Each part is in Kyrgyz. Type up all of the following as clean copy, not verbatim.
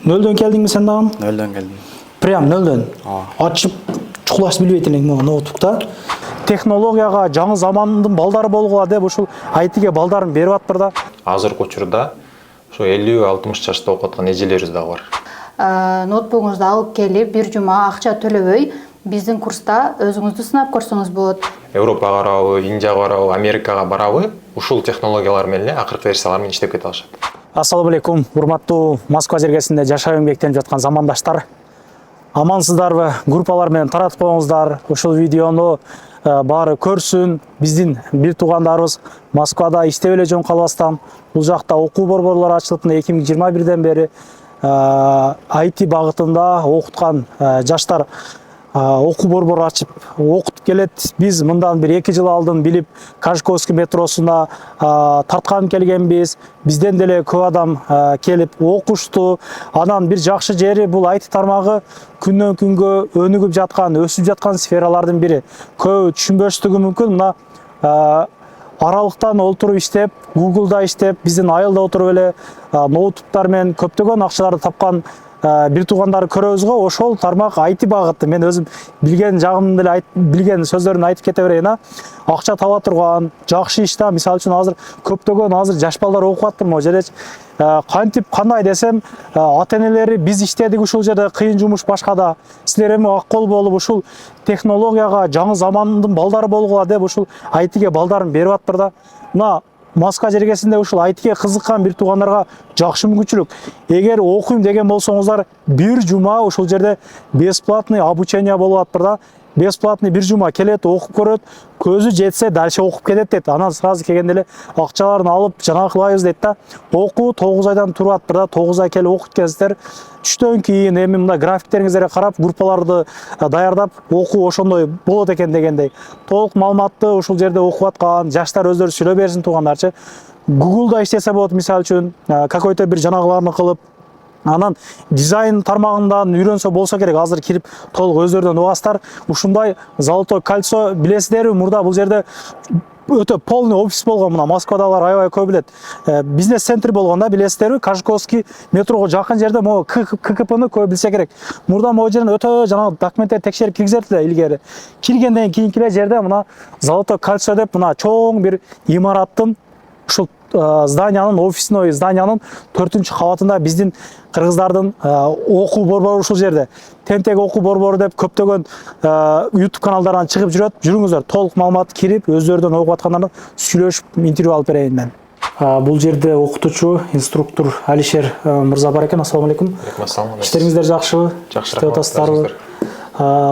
Nölдөн келдиңби сен дагы? Нөлдөн келдим. Прям нөлдөн. Ачып чукулаш билбейт элең ноутбукта. Технологияга жаңы замандын балдары болгула деп ушул айтиге балдарын берип атпыр да. Азыркы учурда ушу 50-60 жашта окуп аткан эжелерибиз дагы бар. Ноутбугуңузду алып келип, бир жума акча төлөбөй, биздин курста өзүңүздү сынап көрсөңүз болот. Европага барабы, Индияга барабы, Америкага барабы, ушул технологиялар менен эле акыркы версиялар менен иштеп кете алышат. Ассаламу алейкум, урматтуу Москва жергесинде жашап эмгектенип жаткан замандаштар. Амансыздарбы? Группалар менен таратып коюңуздар. Ушул видеону баары көрсүн. Биздин бир туугандарыбыз Москвада иштеп эле жөн калбастан, бул жакта окуу борборлору ачылып, 2021ден бери IT багытында окуткан жаштар окуу борбору ачып окутуп келет. Биз мындан бир 2 жыл алдын билип, Кашковский метросуна тарткан келгенбиз. Бизден деле көп адам келип окушту. Анан бир жакшы жери бул IT тармагы күндөн күнгө өнүгүп жаткан, өсүп жаткан сфералардын бири. Көп түшүнбөштүгү мүмкүн. Мына аралыктан олтуруп иштеп, Google'да иштеп, биздин айылда отуруп эле ноутбуктар менен көптөгөн акчаларды тапкан бир туугандарды көрөбүз го. Ошол тармак IT багыты. Мен өзүм билген жагымды деле билген сөздөрүмдү айтып кете берейин. Акча таба турган, жакшы иште, мисалы үчүн азыр көптөгөн жаш балдар окуп атыр могу жерде. Кантип кандай десем, ата-энелери биз иштедик ушул жерде, кыйын жумуш башкада. Силер эми ак кол болуп ушул технологияга жаңы замандын балдары болгула деп ушул IT-ге балдарын берип атпыр да. Мына Москва жергесинде ушул IT-ге кызыккан бир туугандарга жакшы мүмкүнчүлүк. Эгер окуйм деген болсоңуздар, бир жума ушул жерде бесплатный обучение болуп атпыр да. Бесплатный бир жума келет, окуп көрөт, көзү жетсе дальше окуп кетет дейт. Анан сразу келгенде эле акчаларын алып жана кылабыз дейт да. Окуу 9 айдан туруп атпыр да. 9 ай келип окуп келсеңиздер, түштөн кийин эми мына графиктериңиздерге карап, группаларды даярдап, окуу ошондой болот экен дегендей. Толук маалыматты ушул жерде окуп аткан жаштар өздөрү сүйлөп берсин туугандарчы. Google'да иштесе болот, мисалы үчүн, какой-то бир жанагыларны кылып, анан дизайн тармагынан үйрөнсө болсо керек. Азыр кирип толук өздөрүнөн угастар. Ушундай Золотое кольцо билесиздерби? Мурда бул жерде өтө полный офис болгон. Мына Москвадагылар аябай көп билет. Бизнес центр болгон да, билесиздерби? Кашковский метрого жакын жерде могу ККПны көп билсе керек. Мурда могу жерден өтө жанагы документтерди текшерип киргизет эле илгери. Киргенден кийинки эле жерде мына Золотое кольцо деп мына чоң бир имараттын ушул зданиянын, офисной зданиянын 4-кабатында биздин кыргыздардын окуу борбору ушул жерде. Тентек окуу борбору деп көптөгөн YouTube каналдарынан чыгып жүрөт. Жүрүңүздөр, толук маалымат кирип, өздөрүнөн окуп аткандардан сүйлөшүп, интервью алып берейин мен. Бул жерде окутуучу, инструктор Алишер мырза бар экен. Ассаламу алейкум. Ассаламу алейкум. Иштериңиздер жакшыбы? Жакшы, иштеп атасыздарбы?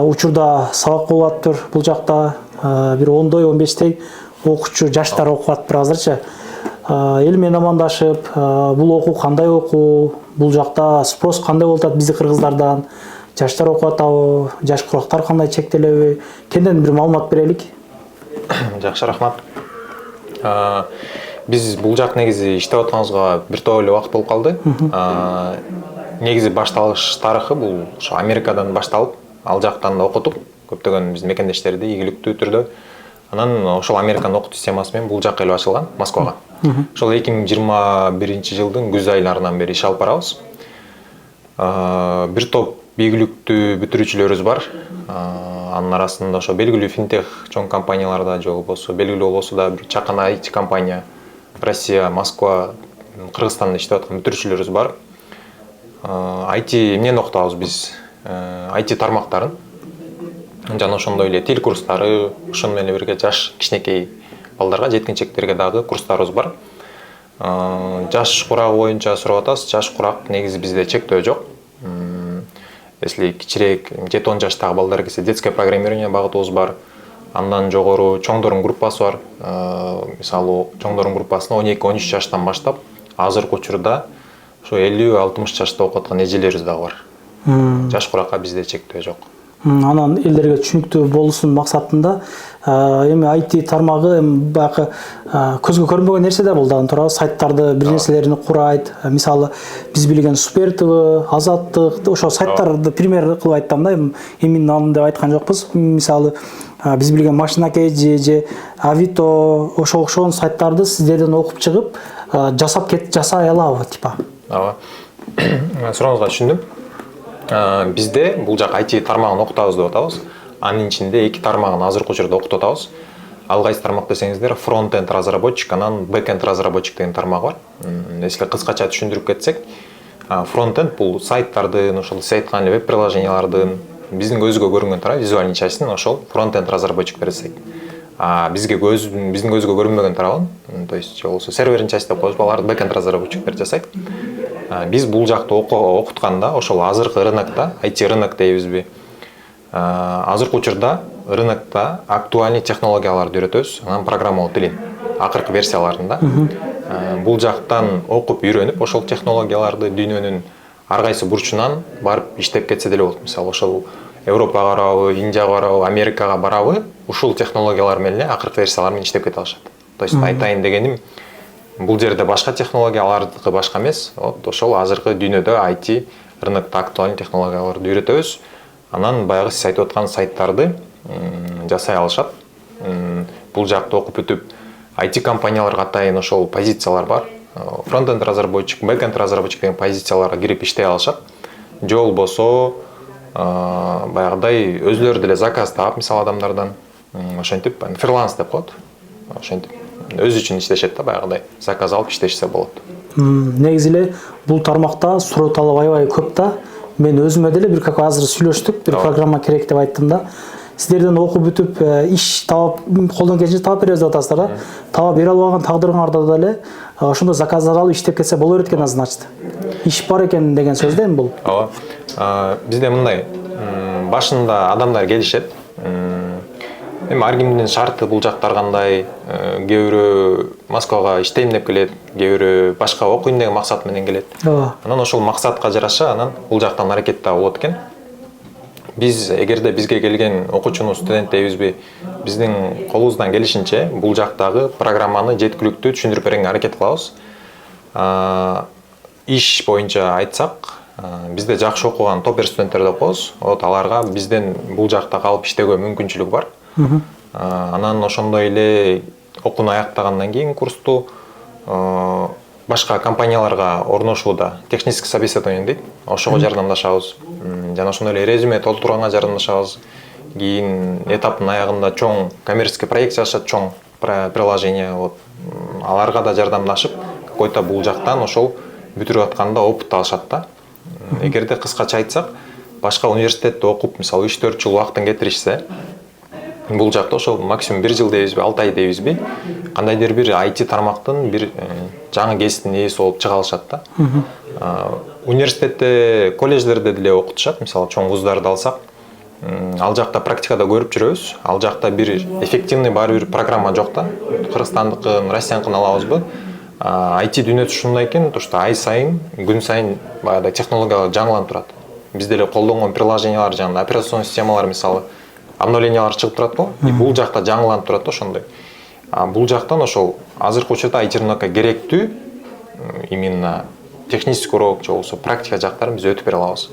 Учурда сабак болуп атыптыр. Бул жакта бир 10-дой, 15-тей окуучу жаштар окуп атыптыр азырчы. Эл менен амандашып, бул окуу кандай окуу, бул жакта спрос кандай болуп атат бизди кыргыздардан, жаштар окуп атабы, жаш курактар кандай чектелеби, кенден бир маалымат берелик. Жакшы, рахмат. Биз бул жак негизи иштеп атканыбызга бир топ эле убакыт болуп калды. Негизи башталыш тарыхы бул ошо Америкадан башталып, ал жактан да окутуп, көптөгөн биздин мекендештерди ийгиликтүү түрдө. Анан ошол Американын окуу системасы менен бул жакка эле ачылган, Москвага. Ошол 2021-жылдын күз айларынан бери иш алып барабыз. Бир топ ийгиликтүү бүтүрүүчүлөрүбүз бар. Анын арасында ошо белгилүү финтех чоң компанияларда же болбосо белгилүү болбосо да бир чакан IT компания Россия, Москва, Кыргызстанда иштеп аткан бүтүрүүчүлөрүбүз бар. IT эмнени окутабыз биз? IT тармактарын жана ошондой эле тил курстары, ошону менен бирге жаш кичинекей балдарга, жеткинчектерге дагы курстарыбыз бар. Жаш курагы боюнча сурап атасыз. Жаш курак негизи бизде чектөө жок. Если кичирээк 7-10 жаштагы балдар келсе, детское программирование багытыбыз бар. Андан жогору чоңдордун группасы бар. Мисалы, чоңдордун группасына 12-13 жаштан баштап, азыркы учурда ошо 50-60 жашта окуп аткан эжелерибиз дагы бар. Жаш куракка бизде чектөө жок. Анан элдерге түшүнүктүү болуусун максатында эми IT тармагы баягы көзгө көрүнбөгөн нерсе да бул дагы турабы, сайттарды бир нерселерин курайт. Мисалы биз билген Супер ТВ, Азаттык, ошо сайттарды пример кылып айттым да, эмин аны деп айткан жокпуз. Мисалы биз билген Машина Кейджи же Авито, ошол сайттарды сиздерден окуп чыгып жасай алабы типа. Ооба. сурооңузга түшүндүм. Бизде бул жак IT тармагын окутабыз деп атабыз. Анын ичинде 2 тармагын азыркы учурда окутуп атабыз. Ал кайсы тармак десеңиздер, фронт-энд разработчик, анан бэк-энд разработчик деген тармак бар. Если кыскача түшүндүрүп кетсек, фронт-энд бул сайттардын, ошол сиз айткан эле веб приложениялардын биздин көзгө көрүнгөн тарабы, визуальный частын ошол фронт-энд разработчиктер жасайт. Биздин көзгө көрүнбөгөн тарабын, то есть же болбосо серверин часть деп коебуз, аларды бэк-энд разработчиктер жасайт. Биз бул жакты окутканда ошол азыркы рынокто, IT рынок дейбизби, азыркы учурда рынокто актуальный технологияларды үйрөтөбүз, анан программалоо тилин акыркы версияларында. Бул жактан окуп үйрөнүп, ошол технологияларды дүйнөнүн ар кайсы бурчунан барып иштеп кетсе деле болот. Мисалы ошол Европага барабы, Индияга барабы, Америкага барабы, ушул технологиялар менен эле акыркы версиялар менен иштеп кете алышат. То есть айтайын дегеним, бул жерде башка технологиялардыкы башка эмес, ошол азыркы дүйнөдө IT рынокто актуальный технологияларды үйрөтөбүз. Анан баягы сиз айтып аткан сайттарды жасай алышат. Бул жакты окуп бүтүп, IT компанияларга атайын ошол позициялар бар. Фронт-энд разработчик, бэк-энд разработчик деген позицияларга кирип иштей алышат. Же болбосо баягыдай өзүлөрү деле заказ таап, мисалы адамдардан ошентип фриланс деп коет. Ошентип өзү үчүн иштешет да, баягыдай заказ алып иштешсе болот. Негизи эле бул тармакта суроо талап аябай көп да. Мен өзүмө деле бир как азыр сүйлөштүк, бир программа керек деп айттым да. Сиздерден окуп бүтүп иш таап, колдон келишинче таап беребиз деп атасыздар да. Таап бере албаган тагдырыңарда деле ошондой заказдар алып иштеп кетсе боло берет экен, значит. Иш бар экен деген сөз да эми бул. Ооба. Бизде мындай, башында адамдар келишет. Эми ар кимдин шарты бул жактар кандай, кээ бирөө Москвага иштейм деп келет, кээ бирөө башка окуйм деген максат менен келет. Анан ошол максатка жараша анан бул жактан аракет табып болот экен. Биз эгерде бизге келген окуучунун, студент дейбизби, биздин колубуздан келишинче бул жактагы программаны жеткиликтүү түшүндүрүп берүүгө аракет кылабыз. Иш боюнча айтсак, бизде жакшы окуган топер студенттер деп коебуз. Аларга бизден бул жакта калып иштөөгө мүмкүнчүлүк бар. Анан ошондой эле окууну аяктагандан кийин курсту башка компанияларга орношууда технический собеседование дейт. Ошого жардамдашабыз. Жана ошондой эле резюме толтурганга жардамдашабыз. Кийин этаптын аягында чоң коммерческий проект жасашат, чоң приложение, аларга да жардамдашып, какой-то бул жактан ошол бүтүрүп атканда опыт алышат да. Эгерде кыскача айтсак, башка университетте окуп, мисалы 3-4 жыл убактын кетиришсе, бул жакта ошол максимум 1 жыл дейбизби, 6 ай дейбизби, кандайдыр бир IT тармактын бир жаңы кесиптин ээси болуп чыга алышат да. Университетте, колледждерде деле окутушат, мисалы чоң вуздарды алсак, ал жакта практикада көрүп жүрөбүз. Ал жакта бир эффективный бар бир программа жок да. Кыргызстандыкын, Россияныкын алабызбы? IT дүйнөсү ушундай экен, то что ай сайын, күн сайын баягы технологиялар жаңыланып турат. Бизде эле колдонгон приложениялар жана операционный системалар, мисалы обновлениялар чыгып турат го. Бул жакта жаңыланып турат да ошондой. Бул жактан ошол азыркы учурда IT рынокко керектүү именно технический урок же болбосо практика жактарын биз өтүп бере алабыз.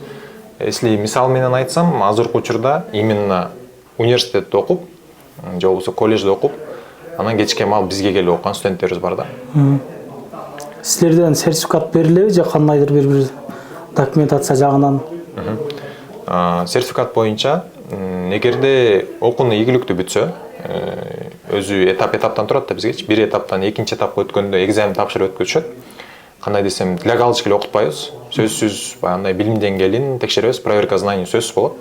Если мисал менен айтсам, азыркы учурда именно университетте окуп, же болбосо колледжде окуп, анан кечке мал бизге келип окуган студенттерибиз бар да. Силерден сертификат берилеби же кандайдыр бир документация жагынан? Сертификат боюнча эгерде окууну ийгиликтүү бүтсө, өзү этаптан турат да бизге. Бир этаптан экинчи этапка өткөндө экзамен тапшырып өткөзүшөт. Кандай десем, для галочки эле окутпайбыз. Сөзсүз баягындай билим деңгээлин текшеребиз, проверка знаний сөзсүз болот.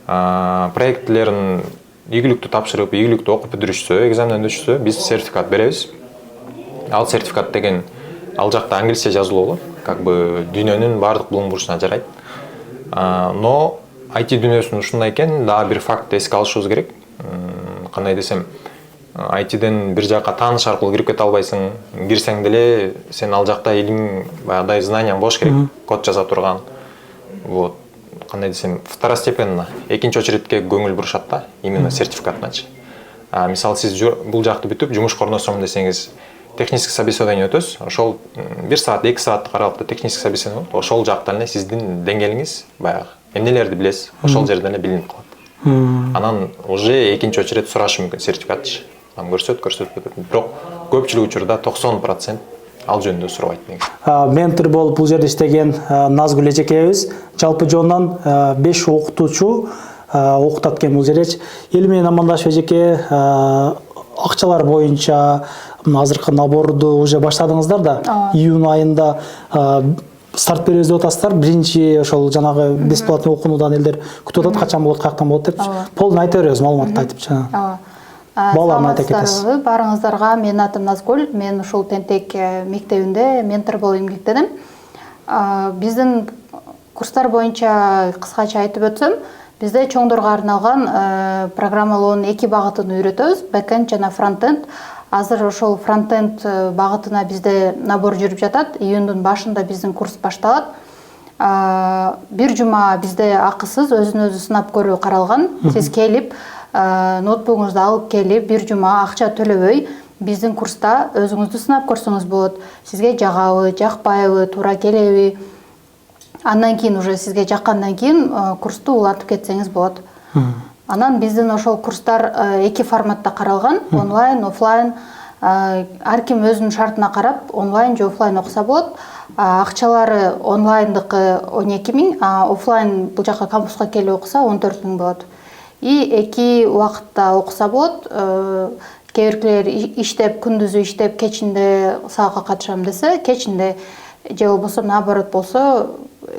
Проектлерин ийгиликтүү тапшырып, ийгиликтүү окуп бүтүрүшсө, экзаменден өтүшсө, биз сертификат беребиз. Ал сертификат деген ал жакта англисче жазылуу болот, как бы дүйнөнүн бардык булуң бурчуна жарайт. Но IT дүйнөсүнүн ушундай экен, дагы бир факт эске алышыбыз керек. Кандай десем, IT-ден бир жакка тааныш аркылуу кирип кете албайсың. Кирсең деле сен ал жакта илим, баягыдай знанияң болуш керек, код жаза турган. Вот. Кандай десем, второстепенно, экинчи очередке көңүл бурушат да, именно сертификатначы. Мисалы сиз бул жакты бүтүп, жумушка орношсом десеңиз, технический собеседование өтөсүз. Ошол 1 саат, 2 сааттык аралыкта технический собеседование болот. Ошол жактан эле сиздин деңгээлиңиз баягы эмнелерди билесиз, ошол жерден эле билинип калат. Анан уже экинчи очеред сурашы мүмкүн сертификатчы. Көрсөтпөйт. Бирок көпчүлүк учурда 90% ал жөнүндө сурабайт негизи. Ментор болуп бул жерде иштеген Назгүл эжекебиз жалпы жонунан 5 окутуучу окутат экен бул жердечи. Эл менен амандашып эжеке акчалар боюнча азыркы наборду уже баштадыңыздар да. Июнь айында старт беребиз деп атасыздар. Биринчи ошол жанагы бесплатный окуунудан элдер күтүп атат, качан болот, каяктан болот деп. Полный айта беребиз, маалыматты айтып жана. Балаларына айта кетесиз. Барыңыздарга, менин атым Назгүл, мен ушул Тентек мектебинде ментор болуп эмгектедим. Биздин курстар боюнча кыскача айтып өтсөм, бизде чоңдорго арналган программалоонун 2 багытын үйрөтөбүз, бэкенд жана фронтенд. Азыр ошол фронтенд багытына бизде набор жүрүп жатат. Июндун башында биздин курс башталат. Бир жума бизде акысыз өзүн өзү сынап көрүү каралган. Сиз келип, ноутбугуңузду алып келип, бир жума акча төлөбөй биздин курста өзүңүздү сынап көрсөңүз болот. Сизге жагабы, жакпайбы, туура келеби? Андан кийин уже сизге жаккандан кийин курсту улантып кетсеңиз болот. Анан биздин ошол курстар 2 форматта каралган, онлайн, офлайн. Ар ким өзүнүн шартына карап, онлайн же офлайн окуса болот. Акчалары онлайндыкы 12 000, а офлайн бул жака кампуска келип окуса 14 000 болот. И 2 убакытта окуса болот. Кээ биркилер иштеп, күндүзү иштеп, кечинде сабакка катышам десе, кечинде же болбосо наоборот болсо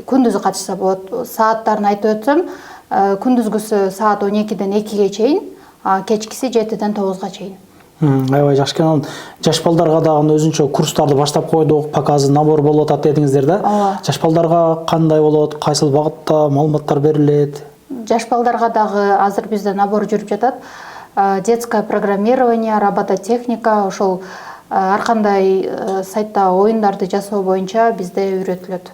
күндүзү катышса болот. Сааттарын айтып өтсөм, күндүзгүсү саат 12-ден 2-ге чейин, а кечкиси 7-ден 9-га чейин. Аябай жакшы экен. Жаш балдарга дагы өзүнчө курстарды баштап койдук, показы набор болуп атат дедиңиздер да. Жаш балдарга кандай болот, кайсыл багытта маалыматтар берилет? Жаш балдарга дагы азыр бизде набор жүрүп жатат. Детское программирование, робототехника, ошол ар кандай сайтта оюндарды жасоо боюнча бизде үйрөтүлөт.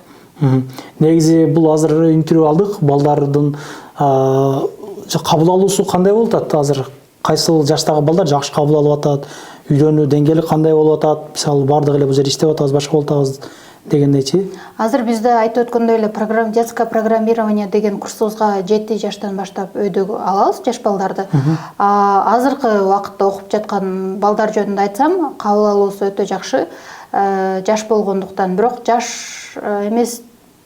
Негизи бул азыр интервью алдык, балдардын кабыл алуусу кандай болуп атат азыр? Кайсыл жаштагы балдар жакшы кабыл алып атат? Үйрөнүү деңгээли кандай болуп атат? Мисалы бардыгы эле бул жерде иштеп атабыз, башка болуп атабыз дегендейчи. Азыр бизде айтып өткөндөй эле детское программирование деген курсубузга 7 жаштан баштап өйдө алабыз жаш балдарды. Азыркы убакытта окуп жаткан балдар жөнүндө айтсам, кабыл алуусу өтө жакшы. Жаш болгондуктан, бирок жаш эмес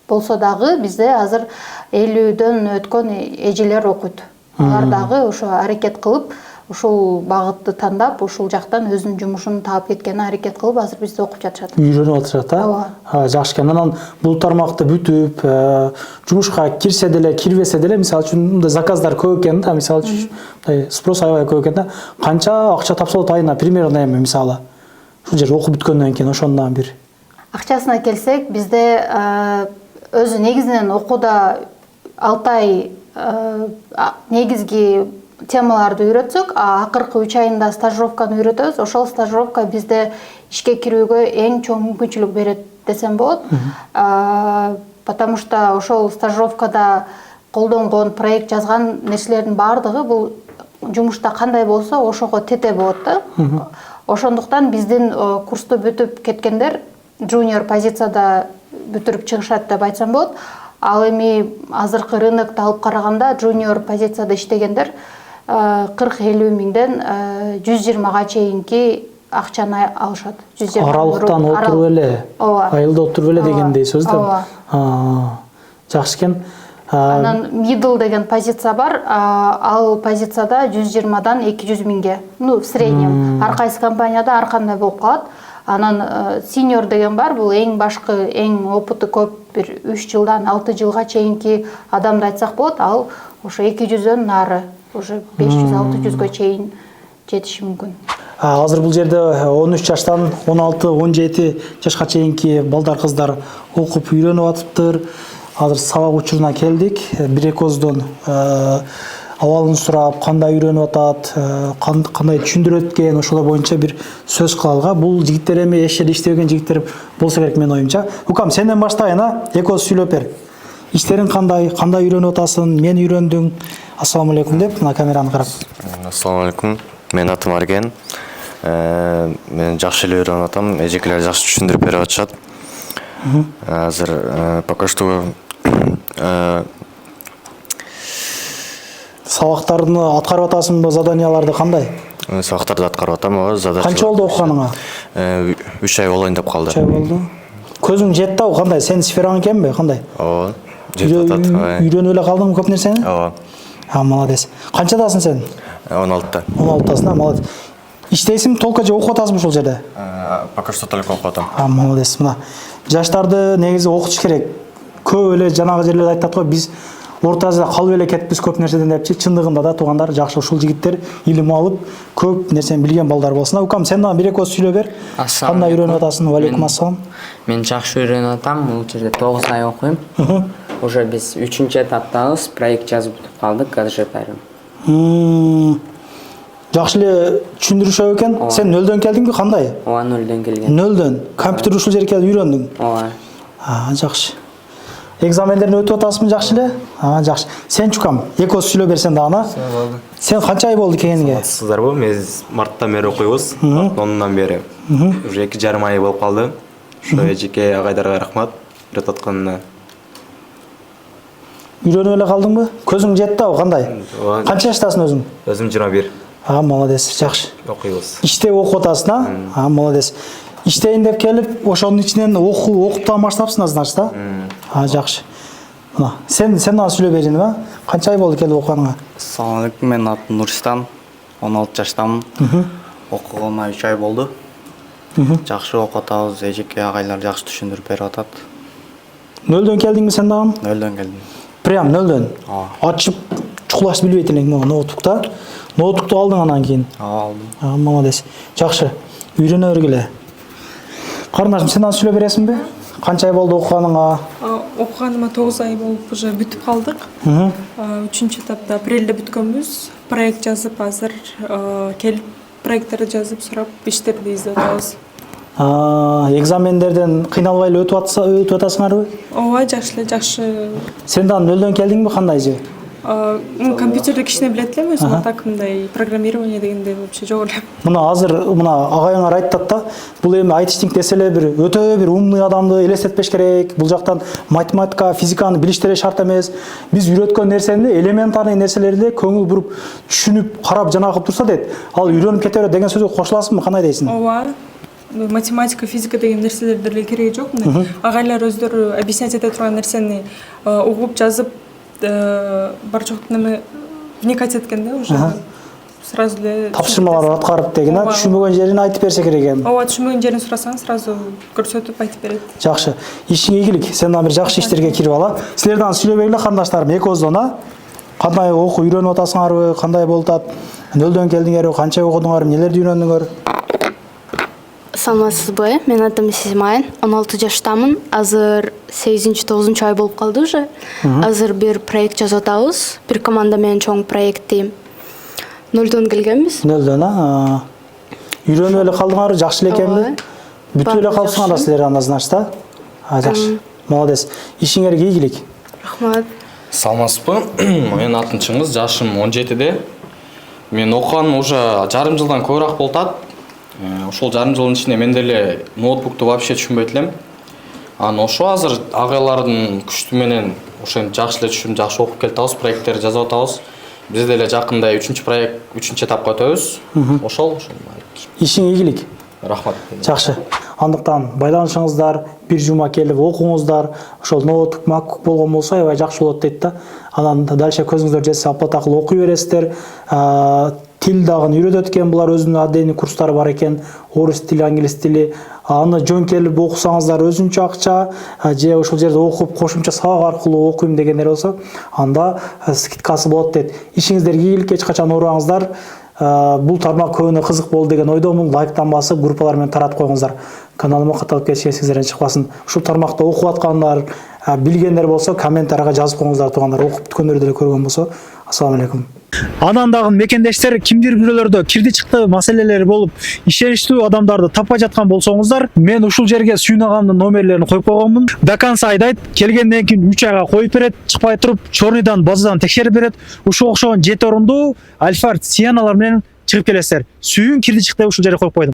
болсо дагы бизде азыр 50дөн өткөн эжелер окуйт. Алар дагы ошо аракет кылып, ушул багытты тандап, ушул жактан өзүнүн жумушун таап кеткенине аракет кылып, азыр бизде окуп жатышат. Үйрөнүп атышат, жакшы экен. Анан бул тармакты бүтүп, жумушка кирсе деле, кирбесе деле, мисалы үчүн мындай заказдар көп экен да, мисалы үчүн спрос аябай көп экен да. Канча акча тапсалат айына примерно эми мисалы? Ушул жер окуп бүткөндөн кийин ошондон бир. Акчасына келсек, бизде өзү негизинен окууда 6 ай негизги темаларды үйрөтсөк, акыркы 3 айында стажировканы үйрөтөбүз. Ошол стажировка бизде ишке кирүүгө эң чоң мүмкүнчүлүк берет десем болот. Потому что ошол стажировкада колдонгон, проект жазган нерселердин баардыгы бул жумушта кандай болсо, ошого тете болот да. Ошондуктан биздин курсту бүтүп кеткендер junior позицияда бүтүрүп чыгышат деп айтсам болот. Ал эми азыркы рынокто алып караганда junior позицияда иштегендер 40-50 миңден 120га чейинки акчаны алышат. Аралыктан отуруп эле, айылда отуруп эле дегендей сөз да. Жакшы экен. Анан middle деген позиция бар. Ал позицияда 120дан 200 миңге, в среднем. Ар кайсы компанияда ар кандай болуп калат. Анан senior деген бар, бул эң башкы, эң опыты көп, бир 3 жылдан 6 жылга чейинки адамды айтсак болот. Ал ошо 200дөн нары, уже 500-600га чейин жетиши мүмкүн. Азыр бул жерде 13 жаштан 16-17 жашка чейинки балдар, кыздар окуп үйрөнүп атыптыр. Азыр сабак учуруна келдик. Бир экөөбүздөн абалын сурап, кандай үйрөнүп атат, кандай түшүндүрөт экен, ошолор боюнча бир сөз кылалга. Бул жигиттер эми эч жерде иштебеген жигиттер болсо керек менин оюмча. Укам, сенден баштайын, экөөбүз сүйлөп бер. Иштериң кандай үйрөнүп атасың? Мен үйрөндүм. Ассаламу алейкум деп, мына камераны карап. Ассаламу алейкум. Менин атым Арген. Мен жакшы эле үйрөнүп атам. Эжекелер жакшы түшүндүрүп берип атышат. Азыр пока что сабактарды аткарып атасыңбы, заданияларды кандай? Сабактарды аткарып атам, задача. Канча болду окуганыңа? 3 ай болайын деп калды. Чай болду. Көзүң жетти ау, кандай? Сенин сфераң экенби? Кандай? Ооба. Жетип атат. Үйрөнүп эле калдыңбы көп нерсени? Ооба. Молодец. Канчадасың сен? 16-та. 16-тасың, молодец. Иштейсиңби, толко же окуп атасыңбы ушул жерде? Пока что только окуп атам. Молодец. Мына жаштарды негизи окутуш керек. Көп эле жанагы жерлерде айтат го, биз Орта Азияда калып эле кетипиз көп нерседен депчи. Чындыгында да туугандар жакшы ушул жигиттер илим алып, көп нерсени билген балдар болсун. Укам, сен дагы бир эки сөз сүйлөп бер. Кандай үйрөнүп атасың? Алейкум ассалам. Мен жакшы үйрөнүп атам. Бул жерде 9 ай окуйм. Уже биз 3-чү этаптабыз. Проект жазып бүтүп калдык, азыр жатайм. Жакшы эле түшүндүрүшөт экен. Сен нөлдөн келдиңби, кандай? Ооба, нөлдөн келген. Нөлдөн. Компьютер ушул жерге келип үйрөндүң. Ооба. Жакшы. Экзамендерин өтүп атасыңбы, жакшы эле? Жакшы. Сен чукам, эки сөз сүйлөп берсең дагы. Сен канча ай болду келгениңе? Сыздарбы, мен марттан бери окуйбуз. Марттын 10-унан бери. Уже 2,5 ай болуп калды. Ошо эжеке агайдарга рахмат үйрөтүп атканына. Үйрөнүп эле калдыңбы? Көзүң жетти ау, кандай? Канча жаштасың өзүң? Өзүм 21. Молодец, жакшы. Окуйбуз. Иштеп окуп атасың, молодец. Иштейин деп келип, ошонун ичинен окуп да баштапсың, значит, да? Жакшы. Мына, сен дагы сүйлөп бериңби? Канча ай болду келип окуганыңа? Assalamu alaikum, men adım Nuristan, 16 жаштамын. Окугума 3 ай болду. Жакшы окуп атабыз, эжеке агайлар жакшы түшүндүрүп берип атат. Нөлдөн келдиңби сен дагы? Нөлдөн келдим. Прям нөлдөн. Ачып, чукулаш билбейт элең ноутбукта. Ноутбукту алдың анан кийин. Алдым. Молодец. Жакшы. Үйрөнө бергиле. Карындашым, сен дагы сүйлөп бересиңби? Канча ай болду окуганыңа? Окуганыма 9 ай болуп уже бүтүп калдык. 3-чү этапта апрелде бүткөнбүз. Проект жазып азыр келип проекттерди жазып сурап иштерди издеп атабыз. Экзамендерден кыйналбай эле өтүп атасыңарбы? Ооба, жакшы. Сен дагы нөлдөн келдиңби, кандай же? Компьютерди кичине билет элем өзүм, а так мындай программирование дегенде вообще жок элем. Мына азыр агайыңар айтат да, бул эми айтиштинг десе эле өтө бир умный адамды элестетпеш керек. Бул жактан математика, физиканы билиштери шарт эмес. Биз үйрөткөн нерсени элементарный нерселерди көңүл буруп, түшүнүп, карап жана кылып турса дейт. Ал үйрөнүп кете берет деген сөзгө кошуласыңбы, кандай дейсиң? Ооба. Математика, физика деген нерселерде деле кереги жок. Агайлар өздөрү объяснять эте турган нерсени угуп, жазып бар жоктун эме вникать эткенде уже сразу эле тапшырмаларды аткарып деген, түшүнбөгөн жерин айтып берсе керек экен. Ооба, түшүнбөгөн жерин сурасаң сразу көрсөтүп айтып берет. Жакшы. Ишиңе ийгилик. Сен дагы бир жакшы иштерге кирип ала. Силер дагы сүйлөп бергиле, карындаштарым, экөөздөн, кандай окуу үйрөнүп атасыңарбы, кандай болуп атат? Нөлдөн келдиңерби, канча окудуңар, нелерди үйрөндүңөр? Саламатсызбы? Мен атым Сизмайн, 16 жаштамын. Азыр 8-9 ай болуп калды уже. Азыр бир проект жазып атабыз. Бир команда менен чоң проектти. Нөлдөн келгенбиз. Нөлдөн, Үйрөнүп эле калдыңарбы, жакшы эле экенби? Бүтүп эле калыпсыңар да силер анда, значит, да? Жакшы. Молодец. Ишиңерге ийгилик. Рахмат. Саламатсызбы? Менин атым Чыңгыз, жашым 17-де. Мен окуганым уже жарым жылдан көбүрөөк болуп атат. Ошол жарым жылдын ичинде мен деле ноутбукту вообще түшүнбөйт элем. Анан ошо азыр агайлардын күчтү менен ошентип жакшы эле түшүнүп, жакшы окуп келатабыз, проекттерди жазып атабыз. Биз деле жакында 3-чү проект, 3-чү этапка өтөбүз. Ошол. Ишиңе ийгилик. Рахмат. Жакшы. Андыктан байланышыңыздар, бир жума келип окуңуздар. Ошол ноутбук, макбук болгон болсо аябай жакшы болот дейт да. Анан дальше көзүңүздөр жетсе апатакыл окуй бересиздер. Тил дагы үйрөтөт экен, булар өзүнүн отдельный курстары бар экен. Орус тили, англис тили. Аны жөн келип окусаңыздар өзүнчө акча, же ошол жерде окуп кошумча сабак аркылуу окуйм дегендер болсо, анда скидкасы болот дейт. Ишиңиздерге ийгилик, эч качан оорубаңыздар. Бул тармак көбүнө кызык болду деген ойдомун. Лайктан басып, группалар менен таратып коюңуздар. Каналыма катталып кетишке эсиңизден чыкпасын. Ушул тармакта окуп аткандар, билгендер болсо комментарийга жазып коюңуздар туугандар. Окуп бүткөндөрдү деле көргөн болсо. Ассаламу алейкум. Анан дагы мекендештер кимдир бирөөлөрдө кирди чыкты маселелери болуп, ишеничтүү адамдарды таппай жаткан болсоңуздар, мен ушул жерге сүйүнагамдын номерлерин коюп койгонмун. До конца айдайт, келгенден кийин 3 айга коюп берет, чыкпай туруп, чорныйдан, базадан текшерип берет. Ушул окшогон 7 орунду Альфа Сианалар менен чыгып келесиздер. Сүйүн кирди чыкты ушул жерге коюп койдум.